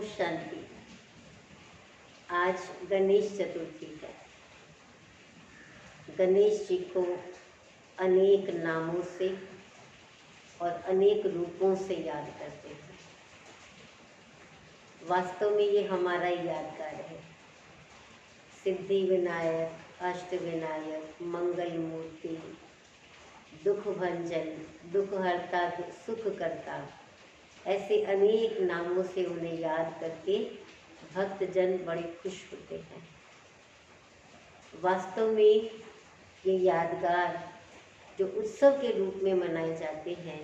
शांति। आज गणेश चतुर्थी है। गणेश जी को अनेक नामों से और अनेक रूपों से याद करते हैं। वास्तव में ये हमारा यादगार है। सिद्धि विनायक, अष्ट विनायक, मंगल मूर्ति, दुख भंजन, दुख हरता, सुख करता, ऐसे अनेक नामों से उन्हें याद करके भक्तजन बड़े खुश होते हैं। वास्तव में ये यादगार जो उत्सव के रूप में मनाए जाते हैं,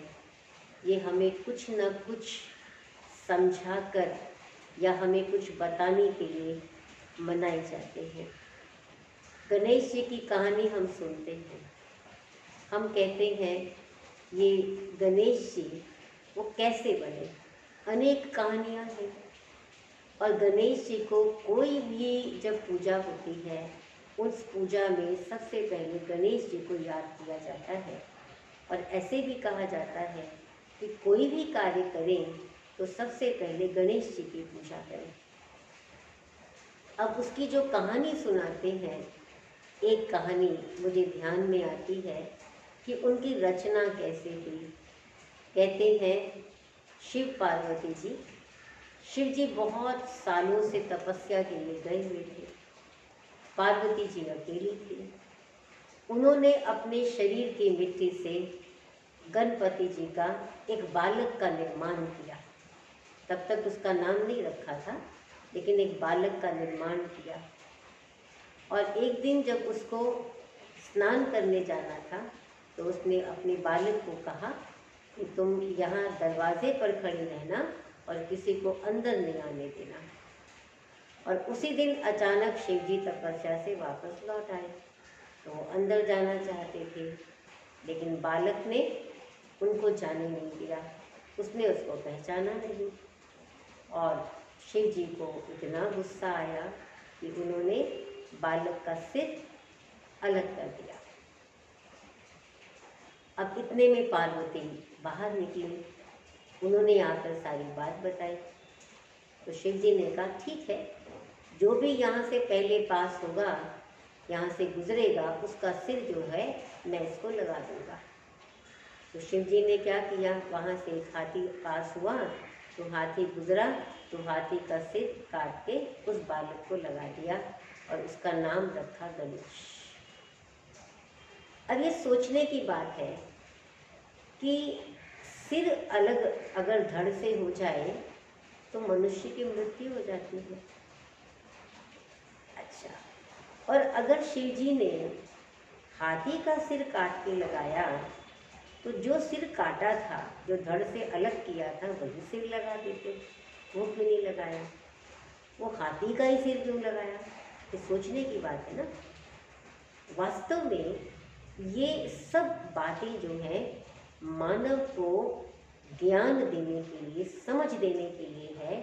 ये हमें कुछ न कुछ समझाकर या हमें कुछ बताने के लिए मनाए जाते हैं। गणेश जी की कहानी हम सुनते हैं। हम कहते हैं ये गणेश जी वो कैसे बने। अनेक कहानियाँ हैं। और गणेश जी को कोई भी जब पूजा होती है, उस पूजा में सबसे पहले गणेश जी को याद किया जाता है। और ऐसे भी कहा जाता है कि कोई भी कार्य करें तो सबसे पहले गणेश जी की पूजा करें। अब उसकी जो कहानी सुनाते हैं, एक कहानी मुझे ध्यान में आती है कि उनकी रचना कैसे हुई। कहते हैं शिव पार्वती जी, शिव जी बहुत सालों से तपस्या के लिए गए हुए थे। पार्वती जी अकेली थी। उन्होंने अपने शरीर की मिट्टी से गणपति जी का एक बालक का निर्माण किया। तब तक उसका नाम नहीं रखा था, लेकिन एक बालक का निर्माण किया। और एक दिन जब उसको स्नान करने जाना था, तो उसने अपने बालक को कहा कि तुम यहाँ दरवाजे पर खड़ी रहना और किसी को अंदर नहीं आने देना। और उसी दिन अचानक शिव जी तपस्या से वापस लौट आए। तो वो अंदर जाना चाहते थे, लेकिन बालक ने उनको जाने नहीं दिया। उसने उसको पहचाना नहीं। और शिव जी को इतना गुस्सा आया कि उन्होंने बालक का सिर अलग कर दिया। अब इतने में पार्वती बाहर निकली। उन्होंने आकर सारी बात बताई। तो शिव जी ने कहा ठीक है, जो भी यहाँ से पहले पास होगा, यहाँ से गुजरेगा, उसका सिर जो है मैं इसको लगा दूँगा। तो शिव जी ने क्या किया, वहाँ से एक हाथी पास हुआ, तो हाथी गुजरा, तो हाथी का सिर काट के उस बालक को लगा दिया और उसका नाम रखा गणेश। अब ये सोचने की बात है कि सिर अलग अगर धड़ से हो जाए तो मनुष्य की मृत्यु हो जाती है। अच्छा, और अगर शिव जी ने हाथी का सिर काट के लगाया, तो जो सिर काटा था, जो धड़ से अलग किया था, वही सिर लगा देते। वो क्यों नहीं लगाया? वो हाथी का ही सिर क्यों लगाया? ये सोचने की बात है ना। वास्तव में ये सब बातें जो हैं मानव को ज्ञान देने के लिए, समझ देने के लिए है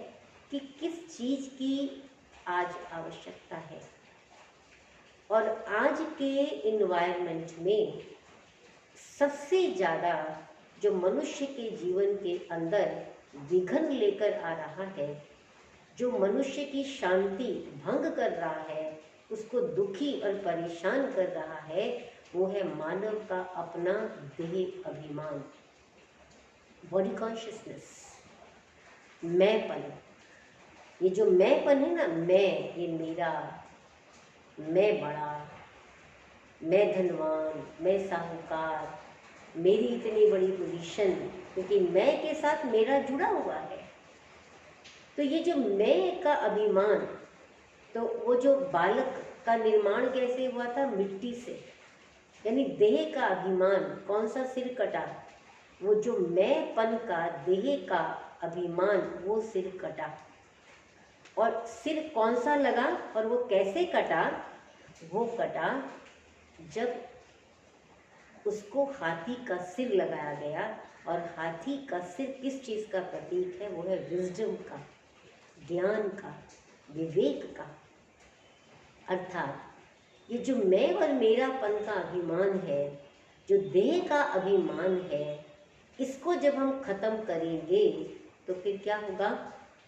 कि किस चीज़ की आज आवश्यकता है। और आज के इन्वायरमेंट में सबसे ज़्यादा जो मनुष्य के जीवन के अंदर विघन लेकर आ रहा है, जो मनुष्य की शांति भंग कर रहा है, उसको दुखी और परेशान कर रहा है, वो है मानव का अपना देह अभिमान, बॉडी कॉन्शियसनेस, मैंपन। ये जो मैंपन है ना, मैं, ये मेरा, मैं बड़ा, मैं धनवान, मैं साहूकार, मेरी इतनी बड़ी पोजीशन, क्योंकि मैं के साथ मेरा जुड़ा हुआ है। तो ये जो मैं का अभिमान, तो वो जो बालक का निर्माण कैसे हुआ था? मिट्टी से, यानी देह का अभिमान। कौन सा सिर कटा? वो जो मैंपन का, देह का अभिमान, वो सिर कटा। और सिर कौन सा लगा और वो कैसे कटा? वो कटा जब उसको हाथी का सिर लगाया गया। और हाथी का सिर किस चीज़ का प्रतीक है? वो है विजडम का, ज्ञान का, विवेक का। अर्थात ये जो मैं और मेरापन का अभिमान है, जो देह का अभिमान है, इसको जब हम खत्म करेंगे तो फिर क्या होगा?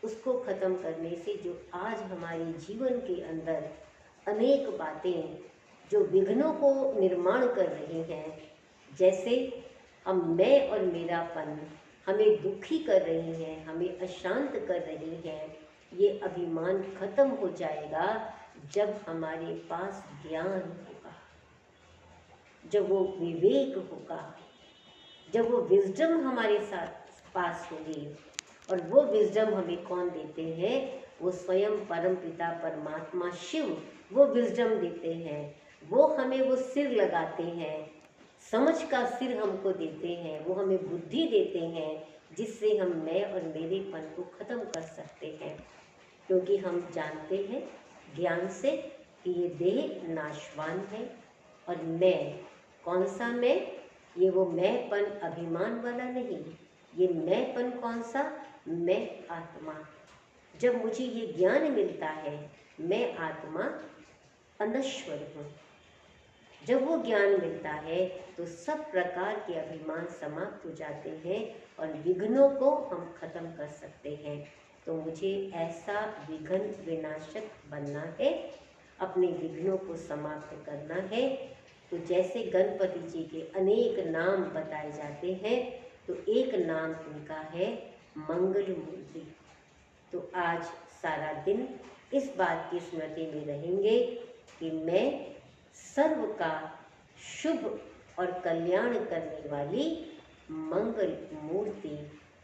उसको ख़त्म करने से जो आज हमारे जीवन के अंदर अनेक बातें जो विघ्नों को निर्माण कर रही हैं, जैसे हम मैं और मेरापन हमें दुखी कर रही हैं, हमें अशांत कर रही हैं, ये अभिमान खत्म हो जाएगा जब हमारे पास ज्ञान होगा, जब वो विवेक होगा, जब वो विजडम हमारे साथ पास होगी। और वो विजडम हमें कौन देते हैं? वो स्वयं परम पिता परमात्मा शिव वो विजडम देते हैं। वो हमें वो सिर लगाते हैं, समझ का सिर हमको देते हैं, वो हमें बुद्धि देते हैं, जिससे हम मैं और मेरेपन को ख़त्म कर सकते हैं। क्योंकि हम जानते हैं ज्ञान से कि ये देह नाशवान है और मैं कौन सा मैं? ये वो मैंपन अभिमान वाला नहीं, ये मैंपन कौन सा? मैं आत्मा। जब मुझे ये ज्ञान मिलता है मैं आत्मा अनश्वर हूँ, जब वो ज्ञान मिलता है तो सब प्रकार के अभिमान समाप्त हो जाते हैं और विघ्नों को हम खत्म कर सकते हैं। तो मुझे ऐसा विघ्न विनाशक बनना है, अपने विघ्नों को समाप्त करना है। तो जैसे गणपति जी के अनेक नाम बताए जाते हैं, तो एक नाम उनका है मंगल मूर्ति। तो आज सारा दिन इस बात की स्मृति में रहेंगे कि मैं सर्व का शुभ और कल्याण करने वाली मंगल मूर्ति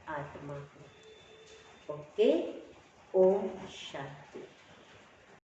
आत्मा हूँ। ओके, ओम शांति।